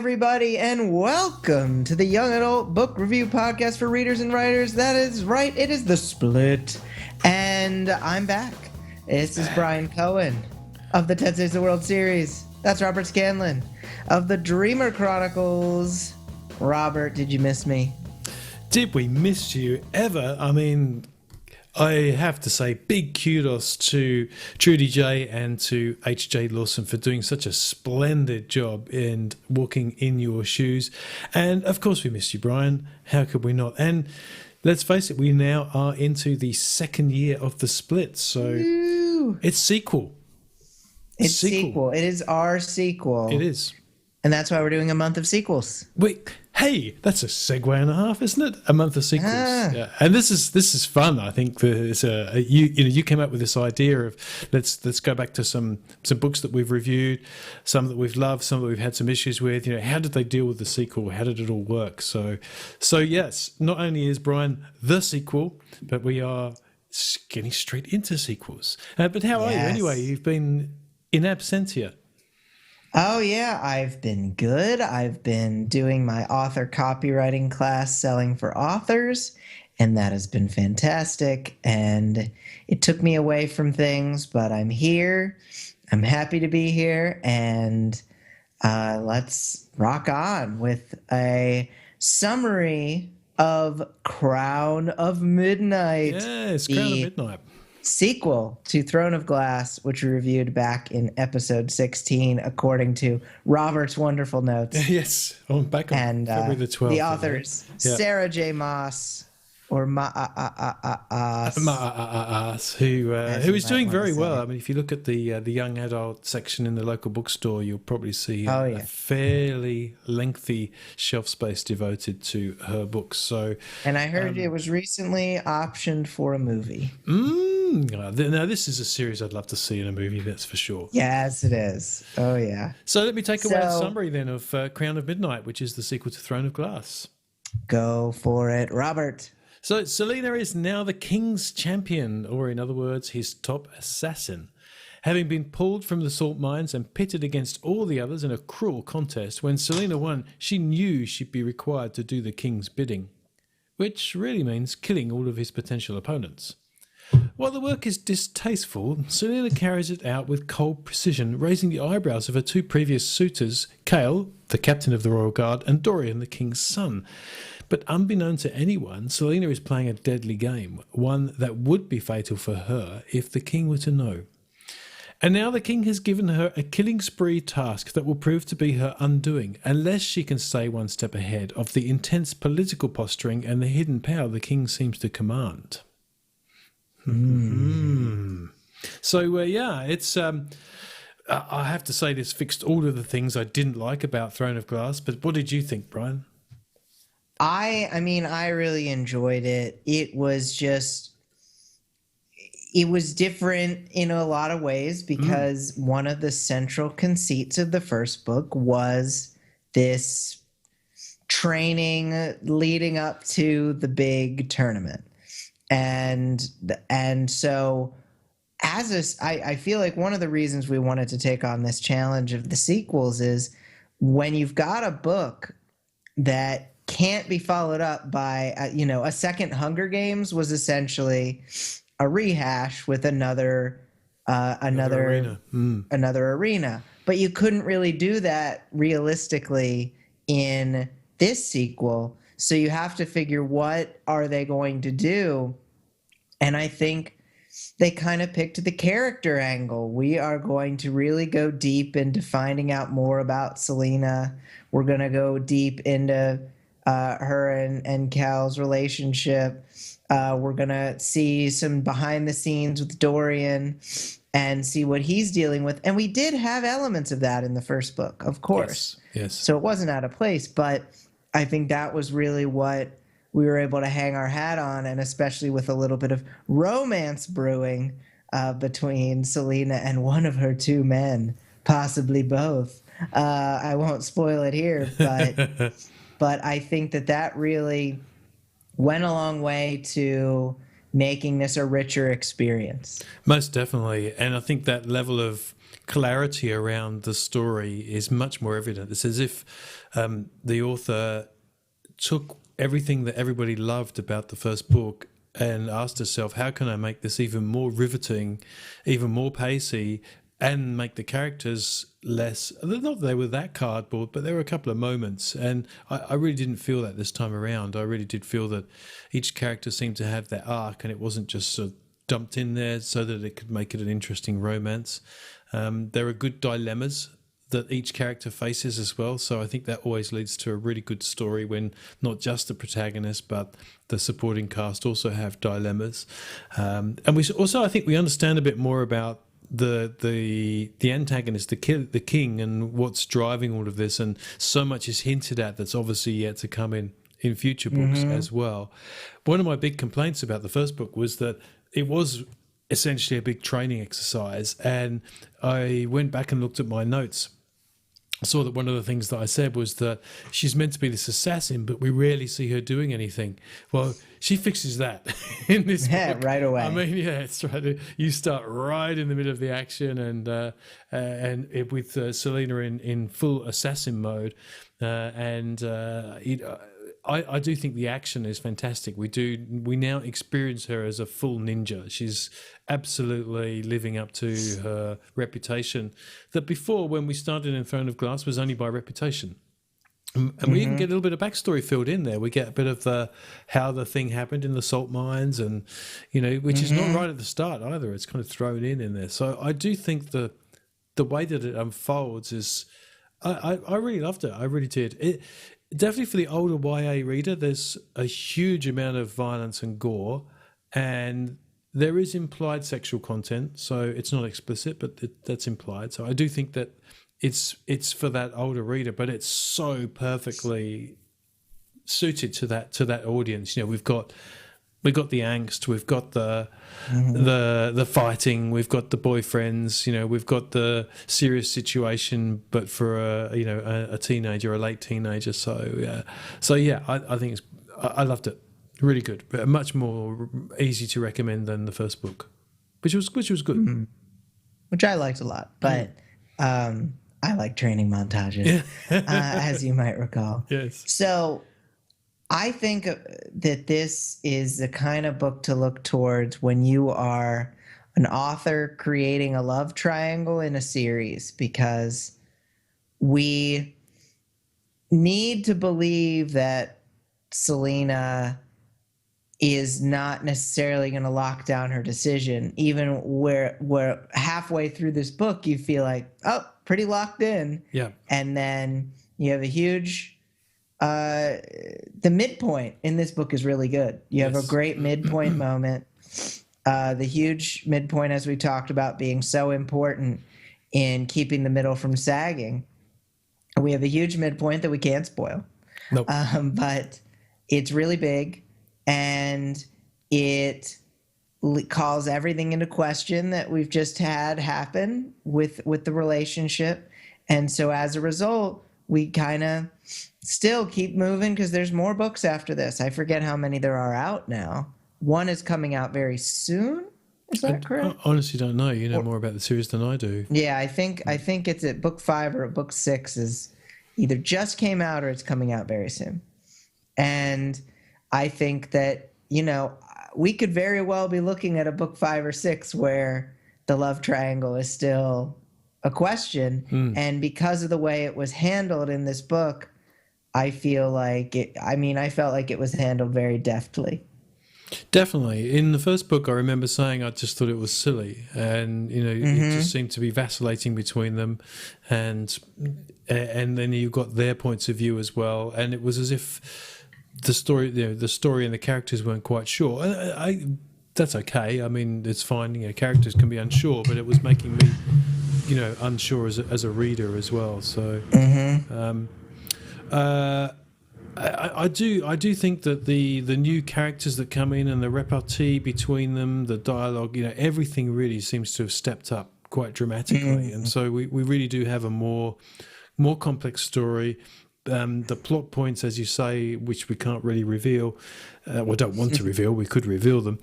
everybody, and welcome to the Young Adult Book Review Podcast for readers and writers. That is right, it is The Split, and I'm back. This is Brian Cohen of the Ted Saves the World series. That's Robert Scanlon of the Dreamer Chronicles. Robert, did you miss me? Did we miss you ever? I mean, I have to say big kudos to Trudy J and to H.J. Lawson for doing such a splendid job in walking in your shoes. And of course we missed you, Brian. How could we not? And let's face it, we now are into the second year of The Split. So it's sequel. It's sequel. It is our sequel. It is. And that's why we're doing a month of sequels. Wait, hey, that's a segue and a half, isn't it? A month of sequels. Yeah. And this is fun. I think there's you came up with this idea of let's go back to some books that we've reviewed, some that we've loved, some that we've had some issues with. You know, how did they deal with the sequel? How did it all work? So yes, not only is Brian the sequel, but we are getting straight into sequels. But how are you anyway? You've been in absentia. Oh, yeah, I've been good. I've been doing my author copywriting class, Selling for Authors, and that has been fantastic. And it took me away from things, but I'm here. I'm happy to be here. And let's rock on with a summary of Crown of Midnight. Yes, Crown of Midnight. Sequel to Throne of Glass, which we reviewed back in episode 16, according to Robert's wonderful notes. Yes, back on February the 12th. The authors, Sarah J. Maas, or Maas, who is doing very well. I mean, if you look at the young adult section in the local bookstore, you'll probably see a fairly lengthy shelf space devoted to her books. So, and I heard it was recently optioned for a movie. Now, this is a series I'd love to see in a movie, that's for sure. Yes, it is. Oh, yeah. So let me take away the summary then of Crown of Midnight, which is the sequel to Throne of Glass. Go for it, Robert. So Selena is now the king's champion, or in other words, his top assassin. Having been pulled from the salt mines and pitted against all the others in a cruel contest, when Selena won, she knew she'd be required to do the king's bidding, which really means killing all of his potential opponents. While the work is distasteful, Selena carries it out with cold precision, raising the eyebrows of her two previous suitors, Cale, the captain of the Royal Guard, and Dorian, the king's son. But unbeknown to anyone, Selena is playing a deadly game, one that would be fatal for her if the king were to know. And now the king has given her a killing spree task that will prove to be her undoing, unless she can stay one step ahead of the intense political posturing and the hidden power the king seems to command. So, it's... I have to say this fixed all of the things I didn't like about Throne of Glass, but what did you think, Brian? I mean, I really enjoyed it. It was different in a lot of ways because one of the central conceits of the first book was this training leading up to the big tournament. And so I feel like one of the reasons we wanted to take on this challenge of the sequels is when you've got a book that can't be followed up by, a second Hunger Games was essentially a rehash with another arena. But you couldn't really do that realistically in this sequel. So you have to figure, what are they going to do? And I think they kind of picked the character angle. We are going to really go deep into finding out more about Selena. We're going to go deep into her and Cal's relationship. We're going to see some behind the scenes with Dorian and see what he's dealing with. And we did have elements of that in the first book, of course. Yes. So it wasn't out of place, but I think that was really what we were able to hang our hat on, and especially with a little bit of romance brewing between Selena and one of her two men, possibly both. I won't spoil it here, but I think that really went a long way to making this a richer experience. Most definitely. And I think that level of clarity around the story is much more evident. It's as if the author took everything that everybody loved about the first book and asked herself, how can I make this even more riveting, even more pacey, and make the characters less, not that they were that cardboard, but there were a couple of moments. And I really didn't feel that this time around. I really did feel that each character seemed to have their arc, and it wasn't just sort of dumped in there so that it could make it an interesting romance. There are good dilemmas that each character faces as well. So I think that always leads to a really good story when not just the protagonist, but the supporting cast also have dilemmas. And we also, I think we understand a bit more about the antagonist, the king, and what's driving all of this. And so much is hinted at that's obviously yet to come in future books as well. One of my big complaints about the first book was that it was essentially a big training exercise. And I went back and looked at my notes. I saw that one of the things that I said was that she's meant to be this assassin, but we rarely see her doing anything. Well, she fixes that in this book. Right away. I mean, yeah, it's right. You start right in the middle of the action, and with Selena in full assassin mode, I do think the action is fantastic. We now experience her as a full ninja. She's absolutely living up to her reputation that before, when we started in Throne of Glass, was only by reputation. And we even get a little bit of backstory filled in there. We get a bit of how the thing happened in the salt mines, and which is not right at the start either. It's kind of thrown in there. So I do think the way that it unfolds is, I really loved it. I really did. Definitely for the older YA reader, there's a huge amount of violence and gore, and there is implied sexual content, so it's not explicit, but that's implied. So I do think that it's for that older reader, but it's so perfectly suited to that audience. We've got the angst, we've got the fighting, we've got the boyfriends, we've got the serious situation, but for a teenager, a late teenager. So yeah, I think I loved it, really good, but much more easy to recommend than the first book, which was good, which I liked a lot. But I like training montages, as you might recall. Yes. So I think that this is the kind of book to look towards when you are an author creating a love triangle in a series, because we need to believe that Selena is not necessarily going to lock down her decision, even where halfway through this book you feel like, oh, pretty locked in. Yeah. And then you have a huge the midpoint in this book is really good. You have a great midpoint moment. The huge midpoint, as we talked about, being so important in keeping the middle from sagging. We have a huge midpoint that we can't spoil. Nope. But it's really big, and it calls everything into question that we've just had happen with the relationship. And so as a result, we kind of still keep moving because there's more books after this. I forget how many there are out now. One is coming out very soon. Is that correct? I honestly don't know. You know more about the series than I do. Yeah, I think it's at book 5 or at book 6 is either just came out or it's coming out very soon. And I think that, we could very well be looking at a book 5 or 6 where the love triangle is still a question. And because of the way it was handled in this book, I felt like it was handled very deftly. Definitely. In the first book, I remember saying I just thought it was silly, and it just seemed to be vacillating between them, and then you got their points of view as well, and it was as if the story and the characters weren't quite sure. That's okay. I mean, it's fine. Characters can be unsure, but it was making me, unsure as a reader as well. So. I do think that the new characters that come in and the repartee between them, the dialogue, everything really seems to have stepped up quite dramatically, and so we really do have a more complex story. the plot points, as you say, which we can't really reveal, or don't want to reveal. We could reveal them.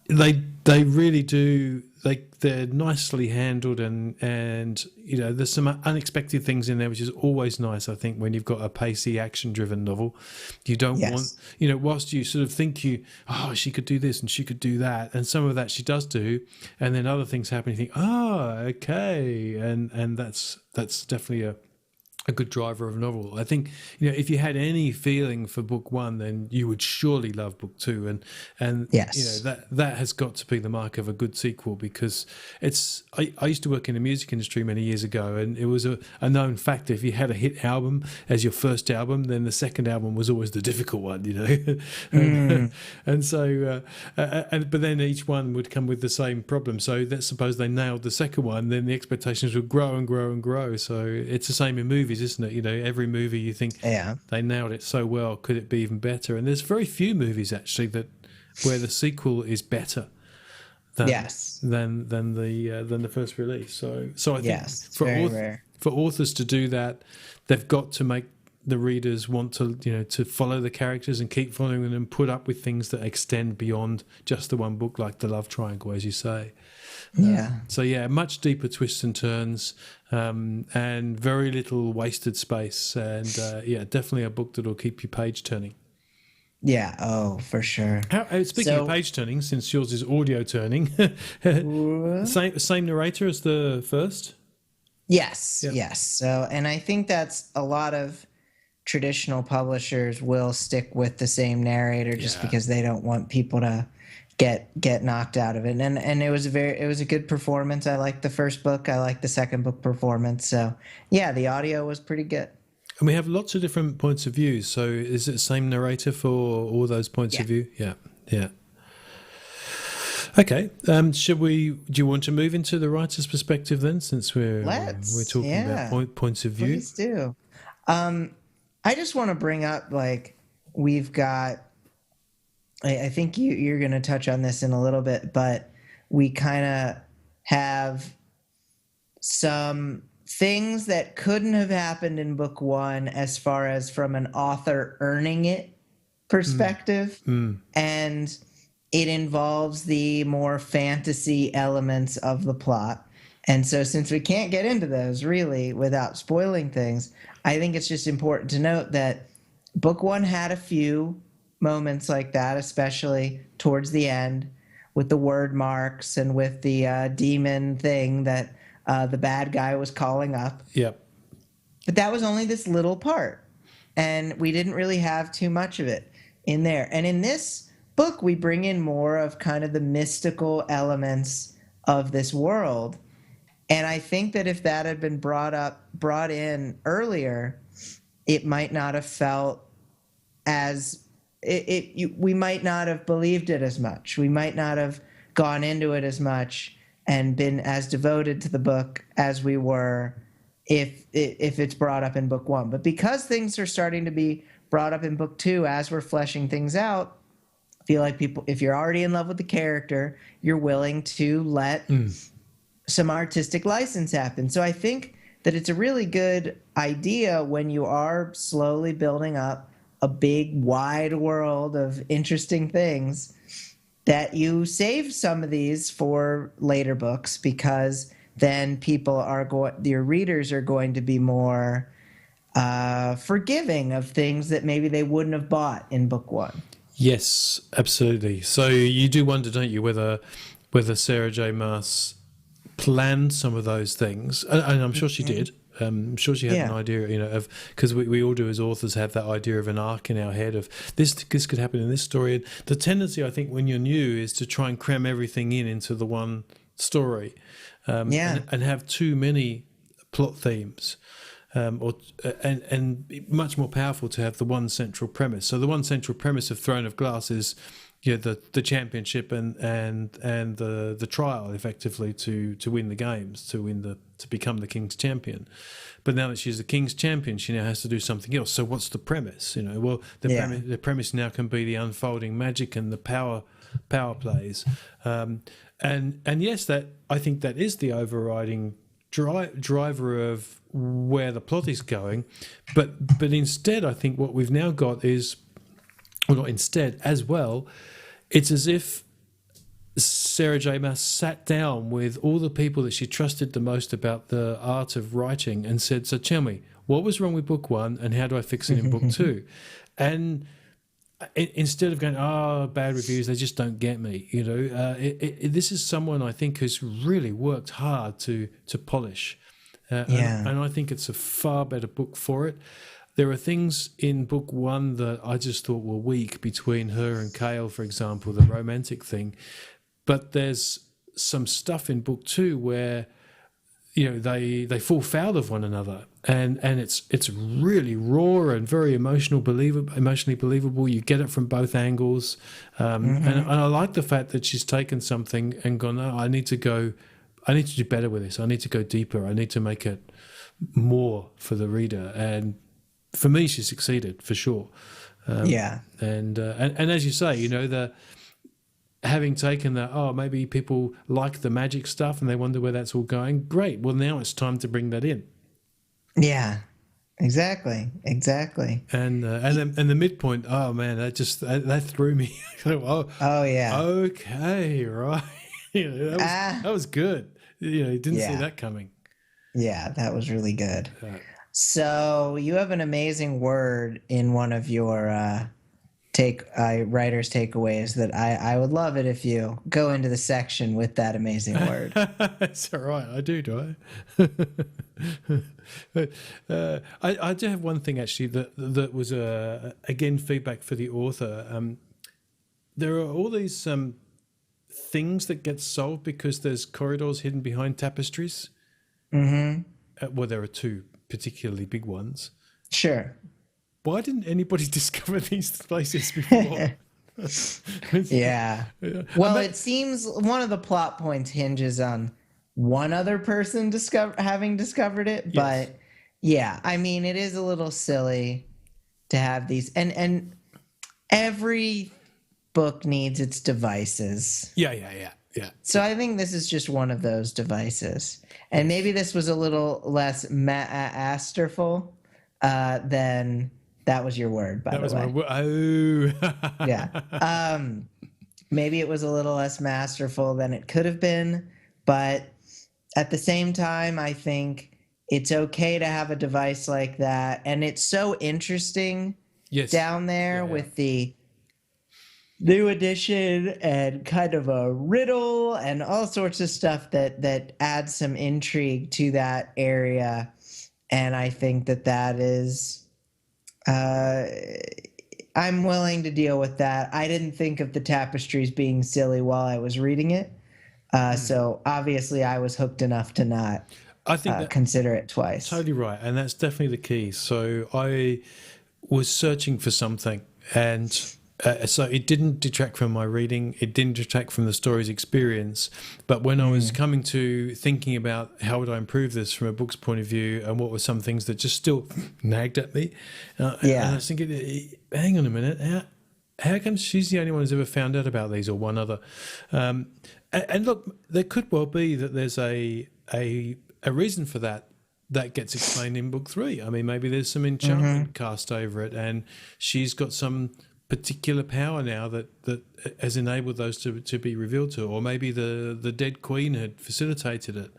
They really do. They're nicely handled, and there's some unexpected things in there, which is always nice. I think when you've got a pacey, action-driven novel, you don't want whilst you sort of think she could do this and she could do that, and some of that she does do, and then other things happen. You think, okay, and that's definitely a good driver of a novel. I think if you had any feeling for book one, then you would surely love book two, and yes, that has got to be the mark of a good sequel, because it's. I used to work in the music industry many years ago, and it was a known fact, if you had a hit album as your first album, then the second album was always the difficult one, and so but then each one would come with the same problem. So let's suppose they nailed the second one, then the expectations would grow and grow and grow. So it's the same in movies, isn't it? Every movie you think they nailed it so well, could it be even better? And there's very few movies actually where the sequel is better than the first release. So I think for authors to do that, they've got to make the readers want to follow the characters and keep following them, and put up with things that extend beyond just the one book, like the love triangle, as you say. Much deeper twists and turns, and very little wasted space, and definitely a book that'll keep you page turning. Yeah, for sure. Speaking of page turning, since yours is audio turning, same narrator as the first? Yes. So, and I think that's a lot of traditional publishers will stick with the same narrator just because they don't want people to get knocked out of it. And it was a good performance. I liked the first book. I liked the second book performance. So the audio was pretty good. And we have lots of different points of view. So is it the same narrator for all those points of view? Yeah. Okay. Do you want to move into the writer's perspective then, since we're talking about points of view? Please do. I just want to bring up, we've got, I think you're going to touch on this in a little bit, but we kind of have some things that couldn't have happened in book one, as far as from an author earning it perspective. And it involves the more fantasy elements of the plot. And so, since we can't get into those really without spoiling things, I think it's just important to note that book one had a few moments like that, especially towards the end with the word marks and with the demon thing that the bad guy was calling up. Yep. But that was only this little part, and we didn't really have too much of it in there. And in this book, we bring in more of kind of the mystical elements of this world. And I think that if that had been brought in earlier, it might not have felt as we might not have believed it as much. We might not have gone into it as much and been as devoted to the book as we were if it's brought up in book one. But because things are starting to be brought up in book two as we're fleshing things out, I feel like people, if you're already in love with the character, you're willing to let some artistic license happen. So I think that it's a really good idea when you are slowly building up a big, wide world of interesting things, that you save some of these for later books, because then your readers are going to be more forgiving of things that maybe they wouldn't have bought in book one. Yes, absolutely. So you do wonder, don't you, whether Sarah J. Maas planned some of those things, and I'm sure she did. I'm sure she had an idea, of, because we all do as authors have that idea of an arc in our head of this could happen in this story. And the tendency, I think, when you're new, is to try and cram everything into the one story, and have too many plot themes. And much more powerful to have the one central premise. So the one central premise of Throne of Glass is, the championship and the trial, effectively, to win the games, to become the King's champion. But now that she's the King's champion, she now has to do something else. So what's the premise? The premise now can be the unfolding magic and the power plays. And yes, that I think that is the overriding driver of where the plot is going, but instead, I think what we've now got is, well, not instead as well. It's as if Sarah J. Maas sat down with all the people that she trusted the most about the art of writing and said, "So tell me, what was wrong with book one, and how do I fix it in book two?" And instead of going, "Oh, bad reviews, they just don't get me," this is someone I think who's really worked hard to polish, and I think it's a far better book for it. There are things in book one that I just thought were weak between her and Cale, for example, the romantic thing. But there's some stuff in book two where, they fall foul of one another, and it's really raw and very emotionally believable. You get it from both angles, and I like the fact that she's taken something and gone, "No, I need to do better with this. I need to go deeper. I need to make it more for the reader." And for me, she succeeded for sure. And as you say, having taken that, maybe people like the magic stuff and they wonder where that's all going. Great. Well, now it's time to bring that in. Yeah, exactly. And the midpoint, oh man, that threw me. Oh yeah. Okay, right. That was good. You didn't see that coming. Yeah, that was really good. So you have an amazing word in one of your writer's takeaways that I would love it if you go into the section with that amazing word. That's all right. I do I? I do have one thing actually that was again feedback for the author. There are all these things that get solved because there's corridors hidden behind tapestries. Well, there are two particularly big ones. Sure. Why didn't anybody discover these places before? Yeah. Well, it seems one of the plot points hinges on one other person having discovered it. Yes. But yeah, I mean, it is a little silly to have these. And every book needs its devices. Yeah. So I think this is just one of those devices. And maybe this was a little less masterful than... That was your word, by the way. That was my word. Oh. Yeah. Maybe it was a little less masterful than it could have been. But at the same time, I think it's okay to have a device like that. And it's so interesting down there with the new edition and kind of a riddle and all sorts of stuff that adds some intrigue to that area. And I think that is... I'm willing to deal with that. I didn't think of the tapestries being silly while I was reading it. So obviously I was hooked enough to not consider it twice. Totally right. And that's definitely the key. So I was searching for something, and so it didn't detract from my reading. It didn't detract from the story's experience. But when I was coming to thinking about how would I improve this from a book's point of view, and what were some things that just still nagged at me, and I was thinking, hang on a minute, how come she's the only one who's ever found out about these, or one other? And look, there could well be that there's a reason for that gets explained in book 3. I mean, maybe there's some enchantment cast over it, and she's got some particular power now that has enabled those to be revealed to her, or maybe the dead queen had facilitated it.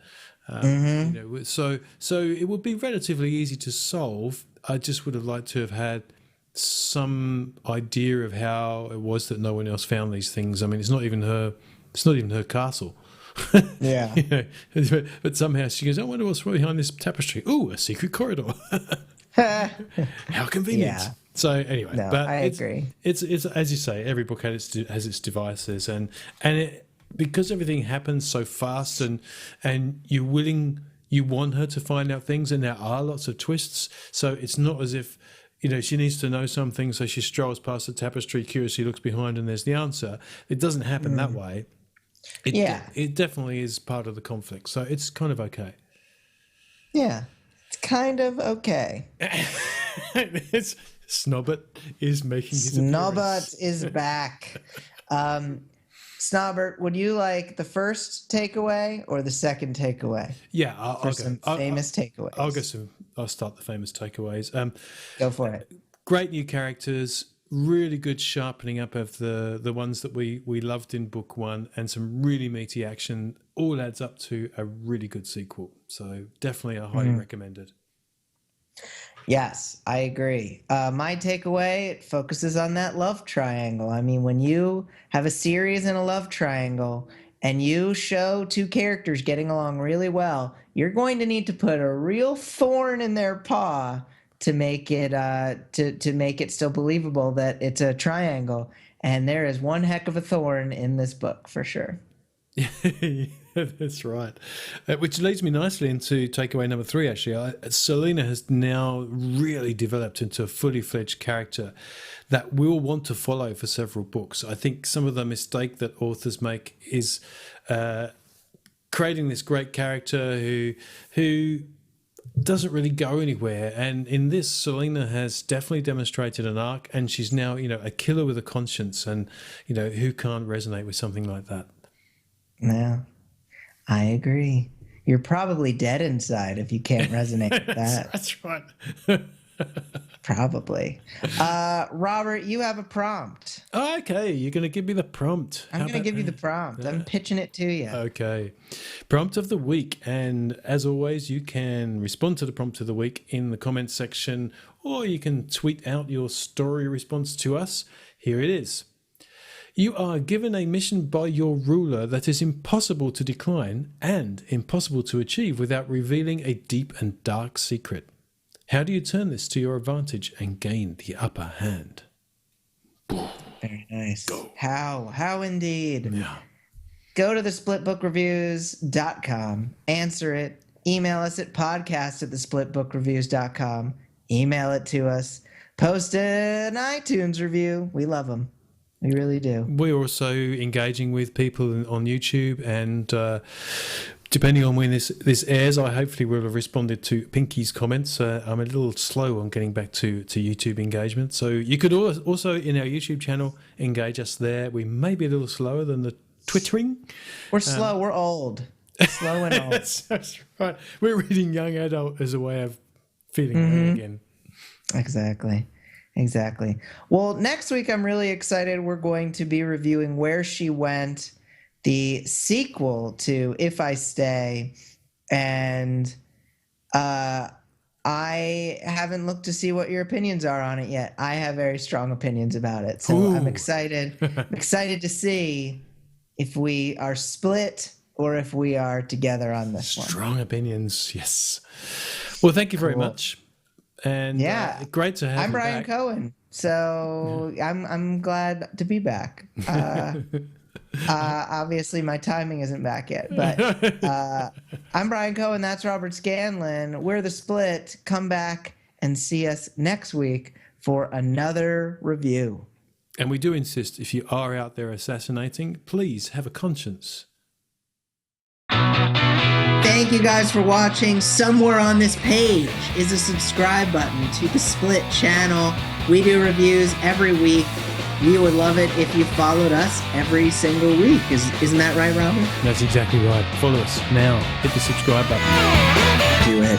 So it would be relatively easy to solve. I just would have liked to have had some idea of how it was that no one else found these things. I mean, it's not even her castle. Yeah. But somehow she goes, I wonder what's behind this tapestry. Ooh, a secret corridor. How convenient. Yeah. So anyway, but I agree. It's as you say, every book has its devices, and because everything happens so fast, and you want her to find out things, and there are lots of twists. So it's not as if she needs to know something, so she strolls past the tapestry, curiously looks behind, and there's the answer. It doesn't happen that way. It definitely is part of the conflict, so it's kind of okay. Yeah, it's kind of okay. Snobbert is making his appearance. Snobbert is back. Snobbert, would you like the first takeaway or the second takeaway? Yeah, For some famous takeaways. I'll start the famous takeaways. Go for it. Great new characters, really good sharpening up of the ones that we loved in book one, and some really meaty action. All adds up to a really good sequel. So definitely a highly recommended. Yes, I agree. My takeaway, it focuses on that love triangle. I mean, when you have a series and a love triangle and you show two characters getting along really well, you're going to need to put a real thorn in their paw to make it to make it still believable that it's a triangle. And there is one heck of a thorn in this book for sure. That's right. Which leads me nicely into takeaway number 3, actually. Selena has now really developed into a fully fledged character that we'll want to follow for several books. I think some of the mistake that authors make is creating this great character who doesn't really go anywhere. And in this, Selena has definitely demonstrated an arc, and she's now, a killer with a conscience. And, who can't resonate with something like that? Yeah, I agree. You're probably dead inside if you can't resonate with that. That's right. Probably. Robert, you have a prompt. Okay, you're going to give me the prompt. I'm going to give you the prompt. I'm pitching it to you. Okay. Prompt of the week. And as always, you can respond to the prompt of the week in the comments section, or you can tweet out your story response to us. Here it is. You are given a mission by your ruler that is impossible to decline and impossible to achieve without revealing a deep and dark secret. How do you turn this to your advantage and gain the upper hand? Very nice. Go. How indeed. Yeah. Go to thesplitbookreviews.com, answer it, email us at podcast@thesplitbookreviews.com, email it to us, post an iTunes review. We love them. We really do. We're also engaging with people on YouTube, and depending on when this airs, I hopefully will have responded to Pinky's comments. I'm a little slow on getting back to YouTube engagement. So you could also, in our YouTube channel, engage us there. We may be a little slower than the twittering. We're slow. We're old. Slow and old. That's right. We're reading young adult as a way of feeling that again. Exactly. Well, next week I'm really excited. We're going to be reviewing Where She Went, the sequel to If I Stay, and I haven't looked to see what your opinions are on it yet. I have very strong opinions about it, so I'm excited. I'm excited to see if we are split or if we are together on this one. Strong opinions, yes. Well, thank you very much. And great to have you. I'm Brian Cohen, so I'm glad to be back. Obviously, my timing isn't back yet, but I'm Brian Cohen. That's Robert Scanlon. We're The Split. Come back and see us next week for another review. And we do insist, if you are out there assassinating, please have a conscience. Thank you guys for watching. Somewhere on this page is a subscribe button to the Split channel. We do reviews every week. We would love it if you followed us every single week. Isn't that right, Robert? That's exactly right. Follow us now. Hit the subscribe button. Do it.